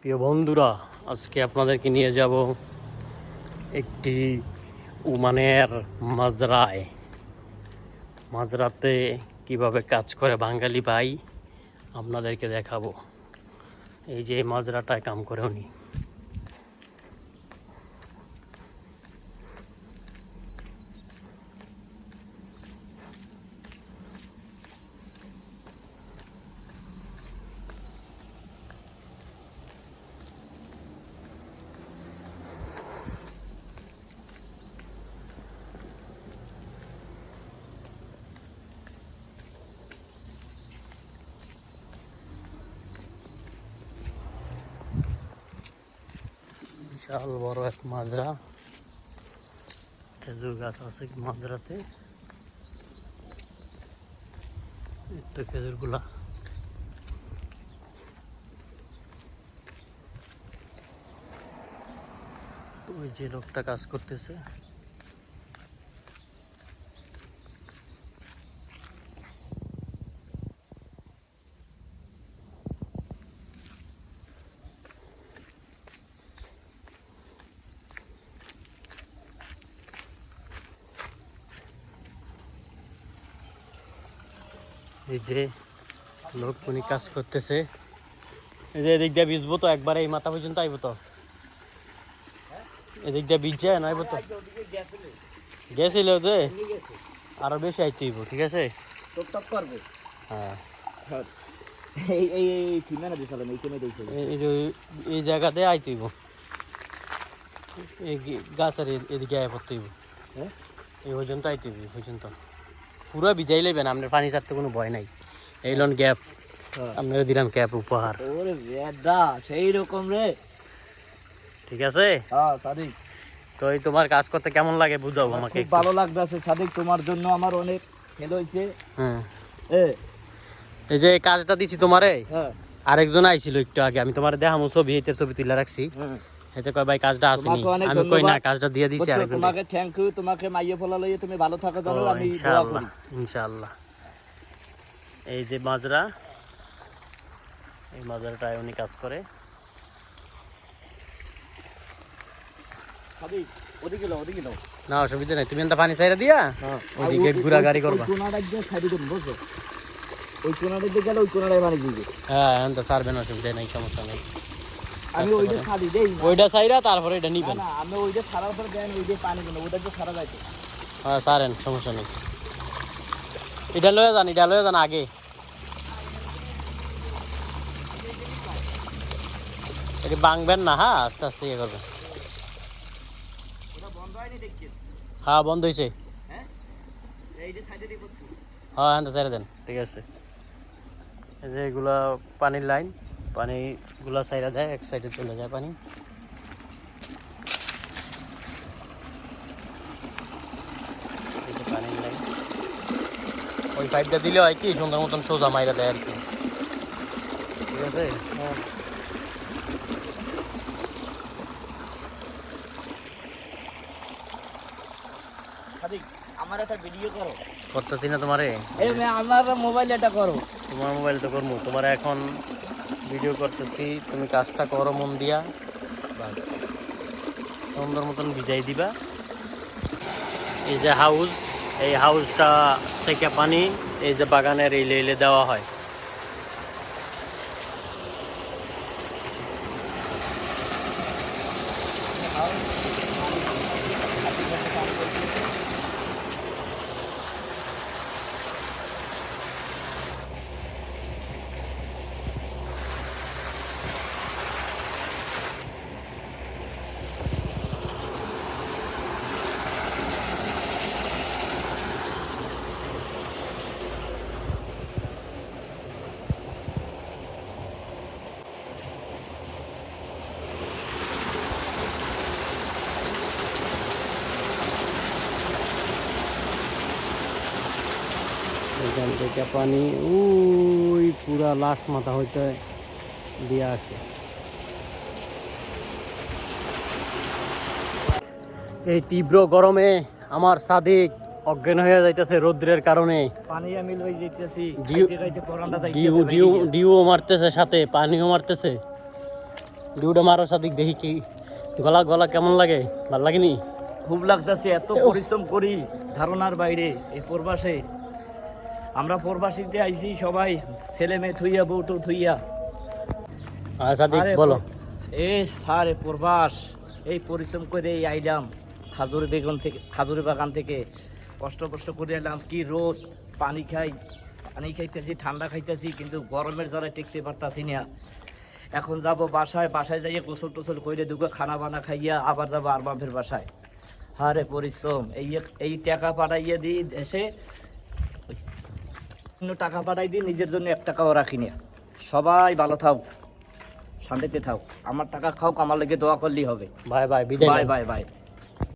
প্রিয় বন্ধুরা, আজকে আপনাদেরকে নিয়ে যাব একটি ওমানের মাজরাতে কিভাবে কাজ করে বাঙালি ভাই আপনাদেরকে দেখাবো। এই যে মাজরাটায় কাম করে উনি। বিশাল বড় এক মাজরা, খেজুর গাছ আছে মাজরাতে। তো খেজুরগুলা ওই যে লোকটা কাজ করতেছে, এই যে লোক উনি কাজ করতেছে। এই যে এদিক দিয়ে বীজবো তো, একবারে এই মাথা পর্যন্ত আইব তো, এদিক দিয়ে বীজ যায় নাইব তো, গেছিল যে আরো বেশি আইতে হইব। ঠিক আছে, হ্যাঁ এই জায়গাতে আইতে হইব, এই গাছের এদিকে আয় পড়তে হইব, এই পর্যন্ত আইতে হইব। এই পর্যন্ত পুরো ভিজাই লেবেন, আপনার পানি ছাড়তে কোনো ভয় নাই। এই লোন গ্যাপ আপনারা দিলাম, ক্যাপ উপহার। সেই রকম রে, ঠিক আছে। তো এই তোমার কাজ করতে কেমন লাগে বুঝাও আমাকে। খুব ভালো লাগতেছে সাদিক, তোমার জন্য আমার অনেক হেল্প হইছে। এই যে কাজটা দিছি তোমারে, আরেকজন আইছিল একটু আগে, আমি তোমার দেখামো ছবি, এতে ছবি তুলে রাখছি। এতে কয় ভাই কাজটা আসেনি, আমি কই না কাজটা দিয়ে দিছি আরেকজন। তোমাকে থ্যাংক ইউ, তোমাকে মাইয়ে ফলা লইয়ে তুমি ভালো থাকো জানো, আমি দোয়া করি ইনশাআল্লাহ। এই যে মাজরা, এই মাজরাটায় উনি কাজ করে। সাদিক ওদিকে লও, ওদিকে লও, না অসুবিধা নাই, তুমি এনটা পানি চাইরা দিয়া ওদিকে ঘুরা গাড়ি করবা। ওই কোনাটা দিয়ে সাইডে দেন, বুঝছো? ওই কোনাটা দিয়ে গেলে ওই কোনাটায় পানি দিবে। হ্যাঁ এনটা সারবেন, অসুবিধা নাই, সমস্যা নাই। আমি ওইটা ছাড়ি দেই, ওইটা চাইরা তারপরে এটা নিবেন। না আমি ওইটা ছাড়ার পর দেন, ওই দিয়ে পানি দেন, ওইটা দিয়ে ছাড়া যাইতো। হ্যাঁ সারেন, সমস্যা নেই। এটা লয়ে যান আগে। এটা ভাঙবেন না, হ্যাঁ আস্তে আস্তে ইয়ে করবেন। হ্যাঁ বন্ধ হয়েছে, হ্যাঁ হ্যাঁ ছেড়ে দেন, ঠিক আছে। এই যে এগুলা পানির লাইন, পানিগুলা সাইডে দেয়, এক সাইডে চলে যায় পানি। পানির লাইন ওই পাইপটা দিলে হয় কি সুন্দর মতন সোজা মাইরা দেয় আর কি। ঠিক আছে, হ্যাঁ আমার একটা ভিডিও করো। করতেছি না তোমারে, আমার মোবাইল এটা করো। তোমার মোবাইল তো করবো, তোমার এখন ভিডিও করতেছি, তুমি কাজটা করো মন দিয়া, বাস সুন্দর মতন ভিজাই দিবা। এই যে হাউস, এই হাউসটা থেকে পানি এই যে বাগানের এই লেলে দেওয়া হয়। এখান থেকে পানি ওই পুরা লাশ মাথা হইতে দিয়ে আসে। এই তীব্র গরমে আমার সাদিক অজ্ঞান হয়ে যাইতেছে রৌদ্রের কারণে। পানি আমি লই যাইতেছি, ডিউ মারতেছে, সাথে পানিও মারতেছে। ভিডিওটা মারো সাদিক, দেখি কি গলা গলা কেমন লাগে, ভাল লাগেনি? খুব লাগতেছে, এত পরিশ্রম করি ধারণার বাইরে এই প্রবাসে। আমরা প্রবাসীতে আইছি সবাই, ছেলে মেয়ে থুইয়া বউটো থুইয়া। আর সাদিক আরে বলো। আরে প্রবাস, এই পরিশ্রম করে এই আইলাম খাজুর বাগান থেকে কষ্ট করে এলাম। কি রোদ, পানি খাইতেছি, ঠান্ডা খাইতেছি, কিন্তু গরমের জ্বালা টেকতে পারতাছি না। এখন যাব বাসায় যাইয়ে গোসল টোসল করে দুটো খানা বানা খাইয়া আবার যাবো আর বাপের বাসায়। আরে পরিশ্রম, এই টাকা পাঠাইয়ে দিই দেশে, টাকা পাঠাই দিই, নিজের জন্য 1 টাকাও রাখি না। সবাই ভালো থাও, শান্তিতে থাও, আমার টাকা খাও, আমার লেগে দোয়া করলেই হবে। বাই বাই, বিদায়। বাই।